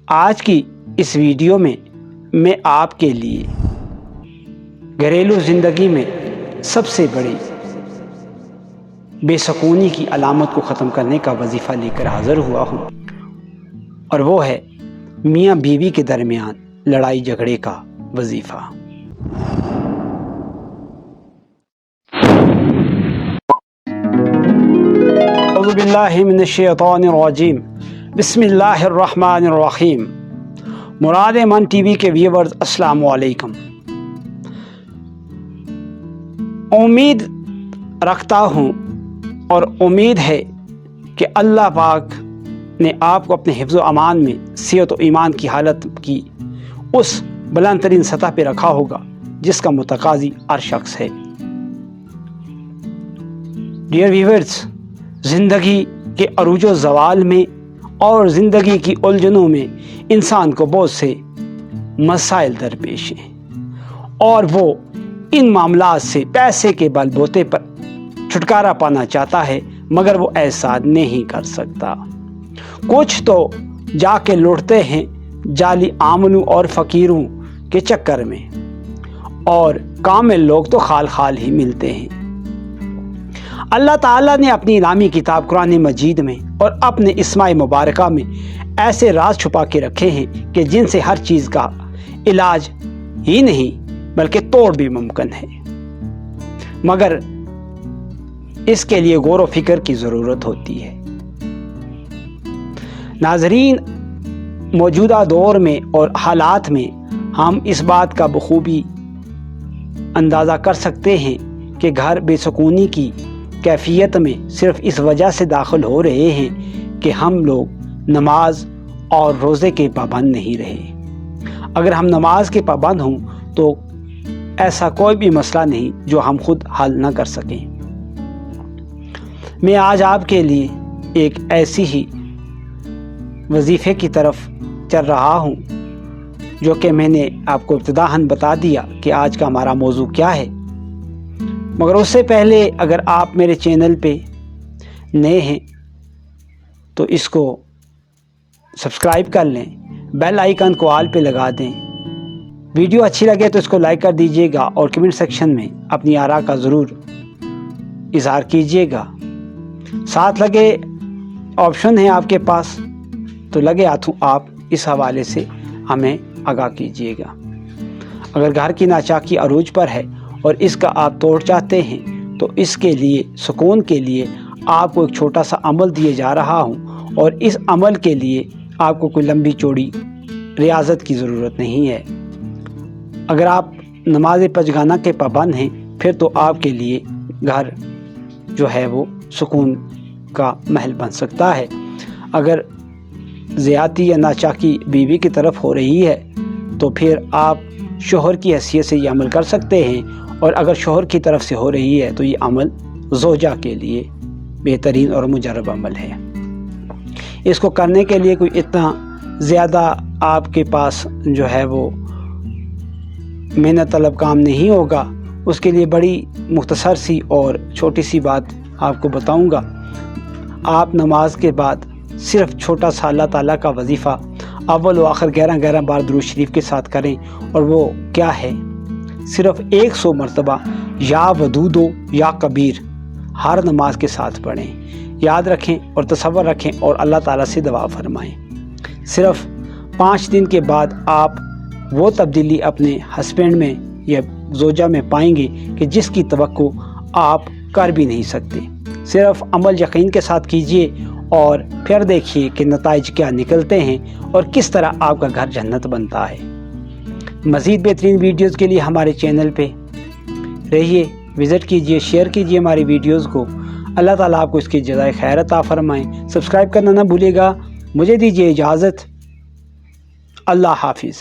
آج کی اس ویڈیو میں میں آپ کے لیے گھریلو زندگی میں سب سے بڑی بے سکونی کی علامت کو ختم کرنے کا وظیفہ لے کر حاضر ہوا ہوں، اور وہ ہے میاں بیوی کے درمیان لڑائی جھگڑے کا وظیفہ۔ اعوذ باللہ من الشیطان الرجیم، بسم اللہ الرحمن الرحیم۔ مراد من ٹی وی کے ویورز السلام علیکم۔ امید رکھتا ہوں اور امید ہے کہ اللہ پاک نے آپ کو اپنے حفظ و امان میں صحت و ایمان کی حالت کی اس بلند ترین سطح پہ رکھا ہوگا جس کا متقاضی ہر شخص ہے۔ ڈیئر ویورز، زندگی کے عروج و زوال میں اور زندگی کی الجھنوں میں انسان کو بہت سے مسائل درپیش ہیں، اور وہ ان معاملات سے پیسے کے بل بوتے پر چھٹکارا پانا چاہتا ہے، مگر وہ ایسا نہیں کر سکتا۔ کچھ تو جا کے لوٹتے ہیں جعلی عاملوں اور فقیروں کے چکر میں، اور کامل لوگ تو خال خال ہی ملتے ہیں۔ اللہ تعالیٰ نے اپنی الامی کتاب قرآن مجید میں اور اپنے اسماء مبارکہ میں ایسے راز چھپا کے رکھے ہیں کہ جن سے ہر چیز کا علاج ہی نہیں بلکہ توڑ بھی ممکن ہے، مگر اس کے لیے غور و فکر کی ضرورت ہوتی ہے۔ ناظرین، موجودہ دور میں اور حالات میں ہم اس بات کا بخوبی اندازہ کر سکتے ہیں کہ گھر بے سکونی کی کیفیت میں صرف اس وجہ سے داخل ہو رہے ہیں کہ ہم لوگ نماز اور روزے کے پابند نہیں رہے۔ اگر ہم نماز کے پابند ہوں تو ایسا کوئی بھی مسئلہ نہیں جو ہم خود حل نہ کر سکیں۔ میں آج آپ کے لیے ایک ایسی ہی وظیفے کی طرف چل رہا ہوں جو کہ میں نے آپ کو ابتداءً بتا دیا کہ آج کا ہمارا موضوع کیا ہے، مگر اس سے پہلے اگر آپ میرے چینل پہ نئے ہیں تو اس کو سبسکرائب کر لیں، بیل آئیکن کو آل پہ لگا دیں۔ ویڈیو اچھی لگے تو اس کو لائک کر دیجیے گا، اور کمنٹ سیکشن میں اپنی آراء کا ضرور اظہار کیجیے گا۔ ساتھ لگے آپشن ہیں آپ کے پاس، تو لگے ہاتھوں آپ اس حوالے سے ہمیں آگاہ کیجیے گا۔ اگر گھر کی ناچاکی عروج پر ہے اور اس کا آپ توڑ چاہتے ہیں تو اس کے لیے سکون کے لیے آپ کو ایک چھوٹا سا عمل دیے جا رہا ہوں، اور اس عمل کے لیے آپ کو کوئی لمبی چوڑی ریاضت کی ضرورت نہیں ہے۔ اگر آپ نماز پنجگانہ کے پابند ہیں پھر تو آپ کے لیے گھر جو ہے وہ سکون کا محل بن سکتا ہے۔ اگر زیادتی یا ناچاکی بیوی کی طرف ہو رہی ہے تو پھر آپ شوہر کی حیثیت سے یہ عمل کر سکتے ہیں، اور اگر شوہر کی طرف سے ہو رہی ہے تو یہ عمل زوجہ کے لیے بہترین اور مجرب عمل ہے۔ اس کو کرنے کے لیے کوئی اتنا زیادہ آپ کے پاس جو ہے وہ محنت طلب کام نہیں ہوگا۔ اس کے لیے بڑی مختصر سی اور چھوٹی سی بات آپ کو بتاؤں گا۔ آپ نماز کے بعد صرف چھوٹا سا اللہ تعالیٰ کا وظیفہ اول و آخر 11 بار درود شریف کے ساتھ کریں، اور وہ کیا ہے؟ صرف 100 مرتبہ یا ودود یا کبیر ہر نماز کے ساتھ پڑھیں۔ یاد رکھیں اور تصور رکھیں اور اللہ تعالیٰ سے دعا فرمائیں۔ صرف 5 دن کے بعد آپ وہ تبدیلی اپنے ہسبینڈ میں یا زوجہ میں پائیں گے کہ جس کی توقع آپ کر بھی نہیں سکتے۔ صرف عمل یقین کے ساتھ کیجئے اور پھر دیکھیے کہ نتائج کیا نکلتے ہیں اور کس طرح آپ کا گھر جنت بنتا ہے۔ مزید بہترین ویڈیوز کے لیے ہمارے چینل پہ رہیے، وزٹ کیجئے، شیئر کیجئے ہماری ویڈیوز کو۔ اللہ تعالیٰ آپ کو اس کی جزائے خیر عطا فرمائیں۔ سبسکرائب کرنا نہ بھولیے گا۔ مجھے دیجیے اجازت۔ اللہ حافظ۔